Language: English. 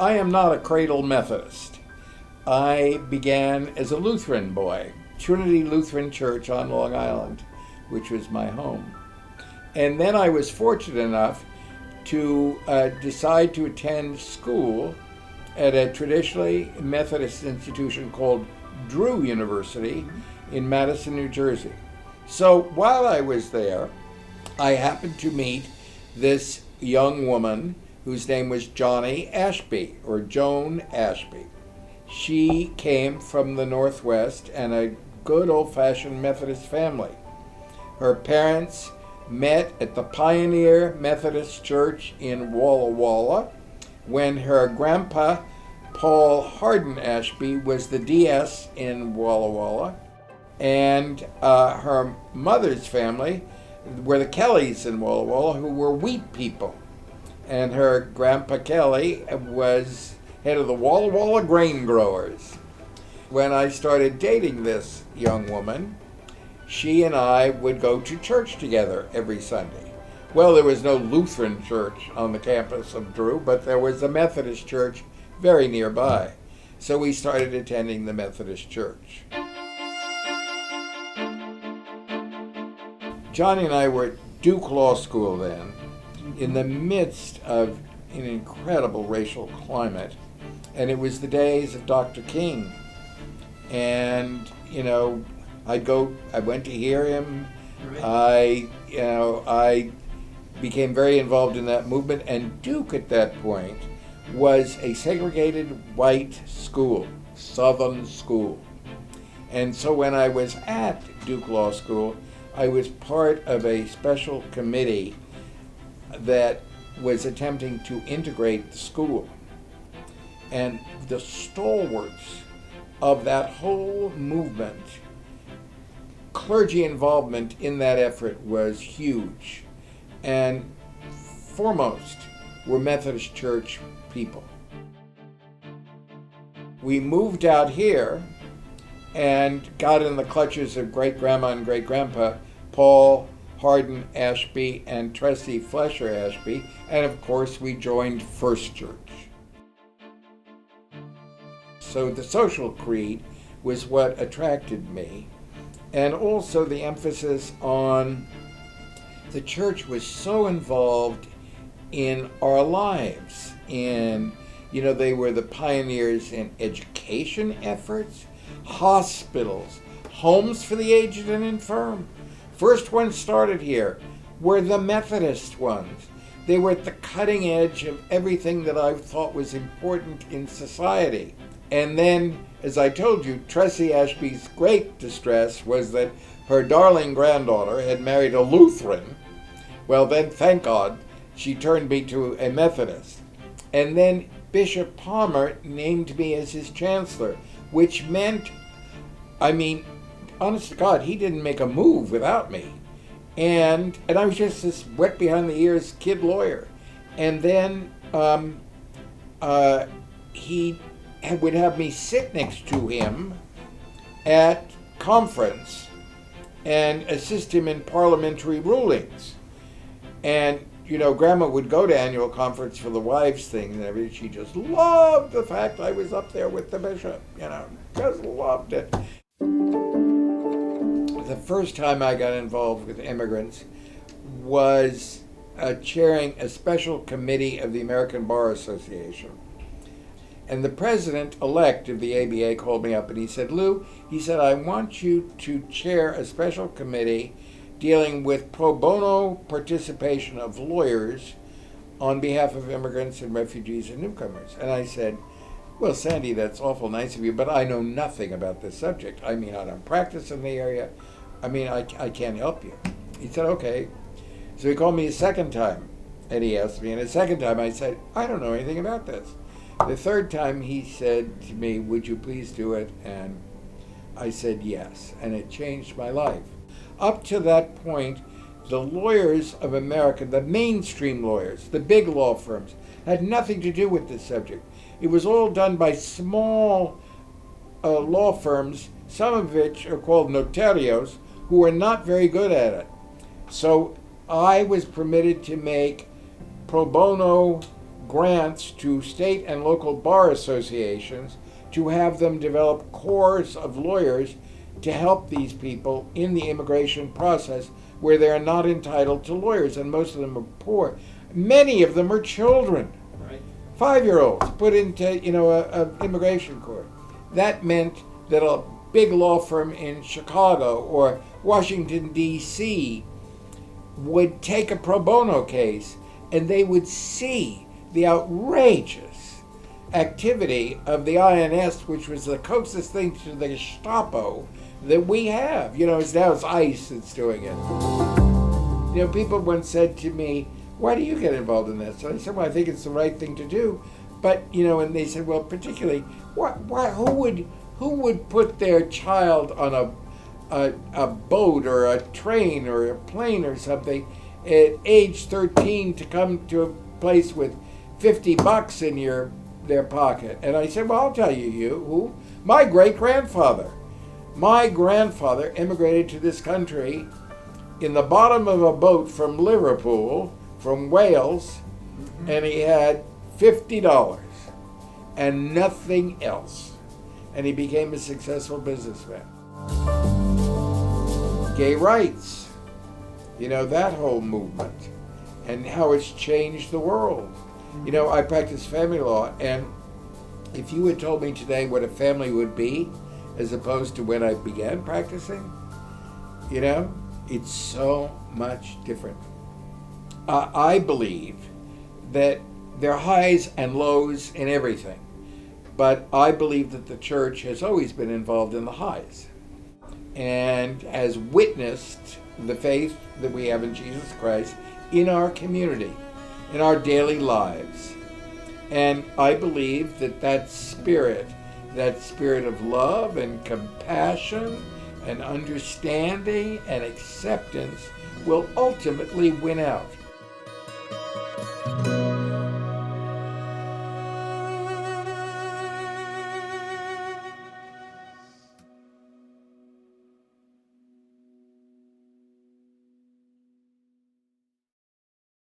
I am not a cradle Methodist. I began as a Lutheran boy, Trinity Lutheran Church on Long Island, which was my home. And then I was fortunate enough to decide to attend school at a traditionally Methodist institution called Drew University in Madison, New Jersey. So while I was there, I happened to meet this young woman whose name was Johnny Ashby, or Joan Ashby. She came from the Northwest and a good old-fashioned Methodist family. Her parents met at the Pioneer Methodist Church in Walla Walla when her grandpa, Paul Hardin Ashby, was the DS in Walla Walla, and her mother's family were the Kellys in Walla Walla, who were wheat people. And her grandpa Kelly was head of the Walla Walla grain growers. When I started dating this young woman, she and I would go to church together every Sunday. Well, there was no Lutheran church on the campus of Drew, but there was a Methodist church very nearby. So we started attending the Methodist church. Johnny and I were at Duke Law School then, in the midst of an incredible racial climate. And it was the days of Dr. King. And, I went to hear him. I became very involved in that movement. And Duke at that point was a segregated white school, Southern school. And so when I was at Duke Law School, I was part of a special committee that was attempting to integrate the school. And the stalwarts of that whole movement, clergy involvement in that effort was huge. And foremost were Methodist Church people. We moved out here and got in the clutches of great-grandma and great-grandpa, Paul Hardin Ashby and Tressie Flesher Ashby, and of course we joined First Church. So the social creed was what attracted me, and also the emphasis on the church was so involved in our lives. And, they were the pioneers in education efforts, hospitals, homes for the aged and infirm. First ones started here were the Methodist ones. They were at the cutting edge of everything that I thought was important in society. And then, as I told you, Tressie Ashby's great distress was that her darling granddaughter had married a Lutheran. Well, then, thank God, she turned me to a Methodist. And then Bishop Palmer named me as his chancellor, which meant, honest to God, he didn't make a move without me. And I was just this wet behind the ears kid lawyer. And then he would have me sit next to him at conference and assist him in parliamentary rulings. And, Grandma would go to annual conference for the wives thing and everything. She just loved the fact I was up there with the bishop, just loved it. The first time I got involved with immigrants was chairing a special committee of the American Bar Association. And the president-elect of the ABA called me up and he said, Lou, I want you to chair a special committee dealing with pro bono participation of lawyers on behalf of immigrants and refugees and newcomers. And I said, well, Sandy, that's awful nice of you, but I know nothing about this subject. I don't practice in the area. I can't help you. He said, okay. So he called me a second time and he asked me, and a second time I said, I don't know anything about this. The third time he said to me, would you please do it? And I said yes, and it changed my life. Up to that point, the lawyers of America, the mainstream lawyers, the big law firms, had nothing to do with this subject. It was all done by small law firms, some of which are called notarios, who were not very good at it. So I was permitted to make pro bono grants to state and local bar associations to have them develop corps of lawyers to help these people in the immigration process where they are not entitled to lawyers, and most of them are poor. Many of them are children, Right. 5-year-olds put into a immigration court. That meant that a big law firm in Chicago or Washington, D.C. would take a pro bono case and they would see the outrageous activity of the INS, which was the closest thing to the Gestapo that we have. Now it's ICE that's doing it. People once said to me, why do you get involved in this? And I said, well, I think it's the right thing to do. But, and they said, well, particularly, who would put their child on a boat or a train or a plane or something at age 13 to come to a place with $50 in their pocket? And I said, well, I'll tell you who. My great-grandfather. My grandfather immigrated to this country in the bottom of a boat from Liverpool, from Wales, and he had $50 and nothing else. And he became a successful businessman. Gay rights, that whole movement and how it's changed the world. I practice family law, and if you had told me today what a family would be as opposed to when I began practicing, it's so much different. I believe that there are highs and lows in everything, but I believe that the church has always been involved in the highs and has witnessed the faith that we have in Jesus Christ in our community, in our daily lives. And I believe that spirit of love and compassion and understanding and acceptance will ultimately win out.